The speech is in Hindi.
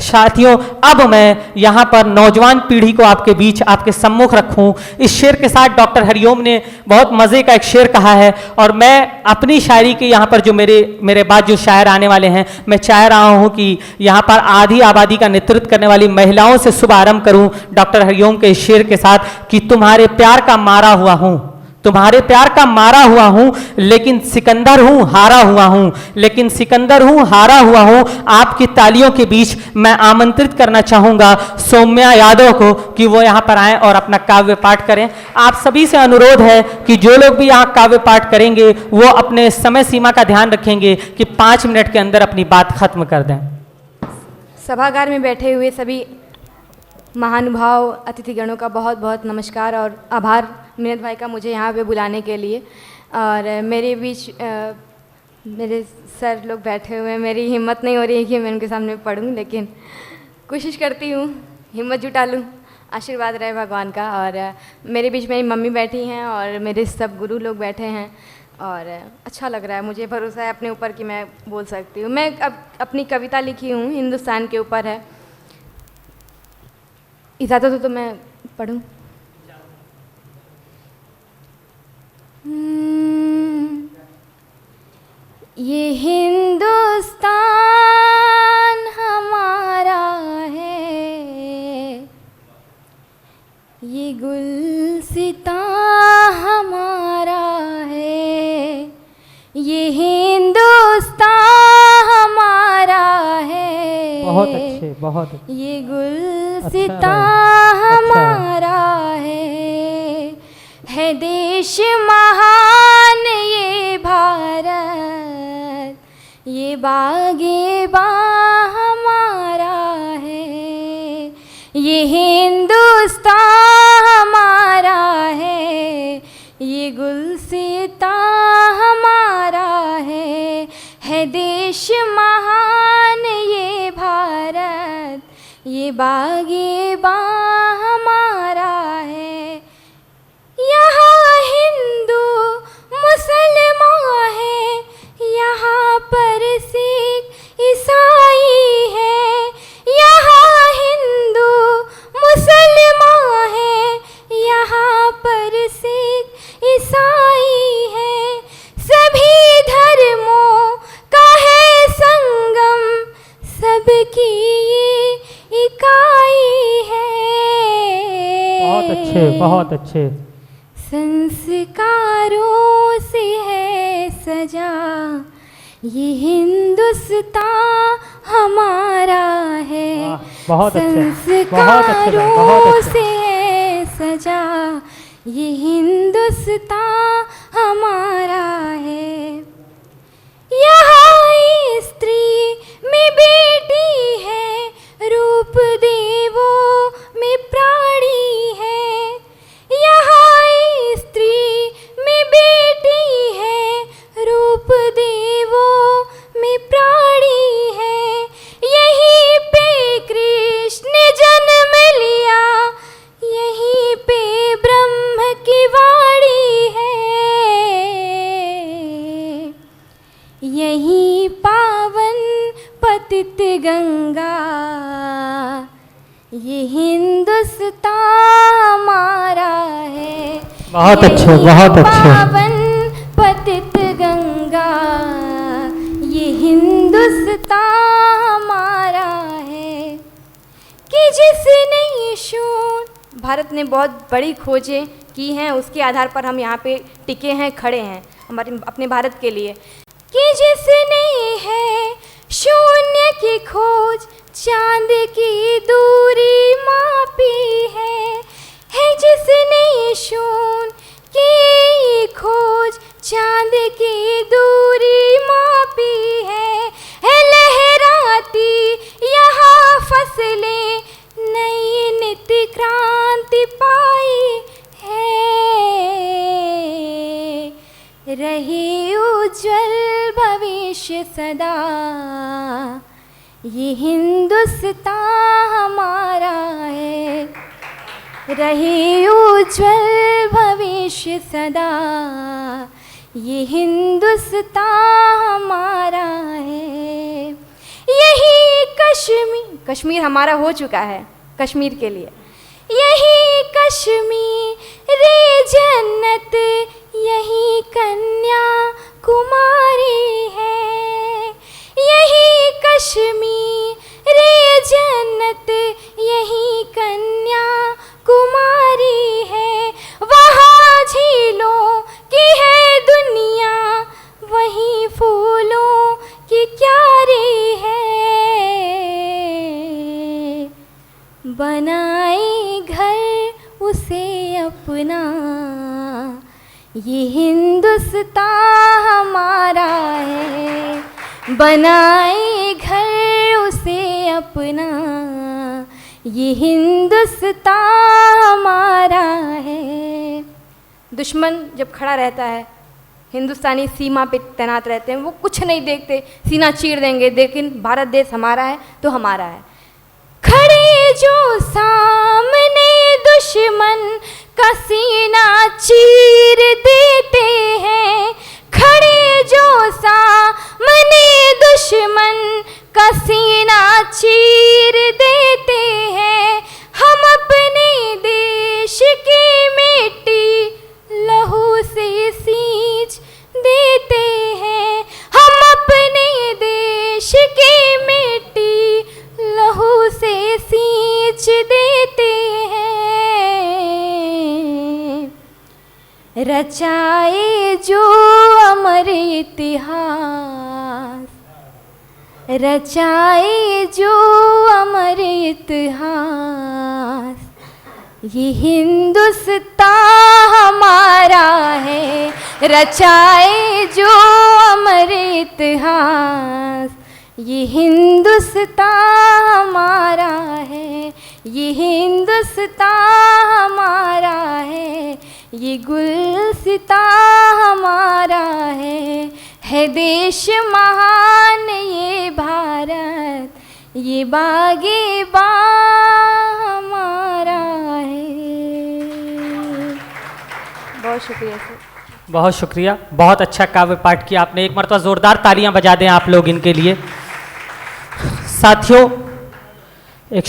साथियों, अब मैं यहाँ पर नौजवान पीढ़ी को आपके बीच, आपके सम्मुख रखूँ। इस शेर के साथ डॉक्टर हरिओम ने बहुत मज़े का एक शेर कहा है, और मैं अपनी शायरी के यहाँ पर जो मेरे बाद जो शायर आने वाले हैं, मैं चाह रहा हूँ कि यहाँ पर आधी आबादी का नेतृत्व करने वाली महिलाओं से शुभ आरंभ करूँ डॉक्टर हरिओम के इस शेर के साथ कि तुम्हारे प्यार का मारा हुआ हूँ, तुम्हारे प्यार का मारा हुआ हूं, लेकिन सिकंदर हूं, हारा हुआ हूं, लेकिन सिकंदर हूं, हारा हुआ हूं। आपकी तालियों के बीच मैं आमंत्रित करना चाहूंगा सौम्या यादव को कि वो यहां पर आएं और अपना काव्य पाठ करें। आप सभी से अनुरोध है कि जो लोग भी यहां काव्य पाठ करेंगे वो अपने समय सीमा का ध्यान रखेंगे कि 5 मिनट के अंदर अपनी बात खत्म कर दें। सभागार में बैठे हुए सभी महानुभाव अतिथिगणों का बहुत बहुत नमस्कार और आभार मिनत भाई का मुझे यहाँ पे बुलाने के लिए। और मेरे बीच मेरे सर लोग बैठे हुए हैं, मेरी हिम्मत नहीं हो रही है कि मैं उनके सामने पढ़ूँ, लेकिन कोशिश करती हूँ, हिम्मत जुटा लूँ, आशीर्वाद रहे भगवान का। और मेरे बीच मेरी मम्मी बैठी हैं और मेरे सब गुरु लोग बैठे हैं, और अच्छा लग रहा है, मुझे भरोसा है अपने ऊपर कि मैं बोल सकती हूँ। मैं अब अपनी कविता लिखी हूँ, हिंदुस्तान के ऊपर है, इजाज़त हो तो मैं पढ़ूं? ये हिंदुस्तान हमारा है, ये गुलसितां हमारा है, ये हिंदुस्तान हमारा है, बहुत अच्छे, बहुत अच्छे। ये गुलसितां हमारा है देश महान ये भारत, ये बागे बां हमारा है, ये हिंदुस्तान हमारा है, ये गुलसितां हमारा है देश महान ये भारत, ये बागे बां हमारा है। यहाँ हिंदू मुसलमान है, यहाँ पर सिख ईसाई है, यहाँ हिंदू मुसलमान है, यहाँ पर सिख ईसाई है, सभी धर्मों का है संगम, सबकी ये इकाई है। बहुत अच्छे, बहुत अच्छे। संस्कारों से है सजा ये हिंदुस्तान हमारा है, बहुत अच्छे, संस्कारों से है सजा ये हिंदुस्तान हमारा है। यहाँ स्त्री में बेटी है, रूप देवों में प्राणी है, यहाँ स्त्री में बेटी है, रूप देवों में प्राणी है, यहीं पे कृष्ण जन्म लिया, यहीं पे ब्रह्म की वाणी है, यहीं पावन पतित गंगा, ये हिंदुस्तान हमारा है। बहुत अच्छे, बहुत अच्छे। पावन पतित गंगा, ये हिंदुस्तान हमारा है। कि जिसने शून्य, भारत ने बहुत बड़ी खोजें की हैं, उसके आधार पर हम यहाँ पे टिके हैं, खड़े हैं हमारे अपने भारत के लिए। कि जिसने है शून्य की खोज, चांद की दूरी मापी है जिसने शून्य की खोज, चांद की दूरी मापी है लहराती यहाँ फसलें, नई नित्य क्रांति पाई है, रहे उज्जवल भविष्य सदा, ये हिंदुस्तान हमारा है, रहे उज्जवल भविष्य सदा, ये हिंदुस्तान हमारा है। यही कश कश्मीर हमारा हो चुका है, कश्मीर के लिए। यही कश्मीर रे जन्नत, यही कन्या कुमारी है। यही कश्मीर रे जन्नत, यही कन्या कुमारी है। वहाँ झीलों की है दुनिया, वहीं फूलों की क्यारी है। बनाए घर उसे अपना, ये हिंदुस्तान हमारा है। बनाए घर उसे अपना, ये हिंदुस्तान हमारा है। दुश्मन जब खड़ा रहता है, हिंदुस्तानी सीमा पे तैनात रहते हैं, वो कुछ नहीं देखते, सीना चीर देंगे, लेकिन भारत देश हमारा है तो हमारा है। खड़े जो सामने दुश्मन का सीना चीर देते हैं। खड़े जो सामने दुश्मन का सीना चीर देते हैं। हम अपने देश की मिट्टी लहू से सींच देते हैं। हम अपने देश की मिट्टी लहू से सींच देते हैं। रचाए जो अमर इतिहास, रचाए जो अमर इतिहास, ये हिंदुस्तान हमारा है। रचाए जो अमर इतिहास, ये हिंदुस्तान हमारा है। ये हिंदुस्तान हमारा है। ये गुलसितां हमारा है देश महान ये भारत, ये बागे हमारा है। बहुत शुक्रिया सर। बहुत शुक्रिया, बहुत अच्छा काव्य पाठ किया आपने। एक मरतबा जोरदार तालियां बजा दें आप लोग इनके लिए। साथियों, एक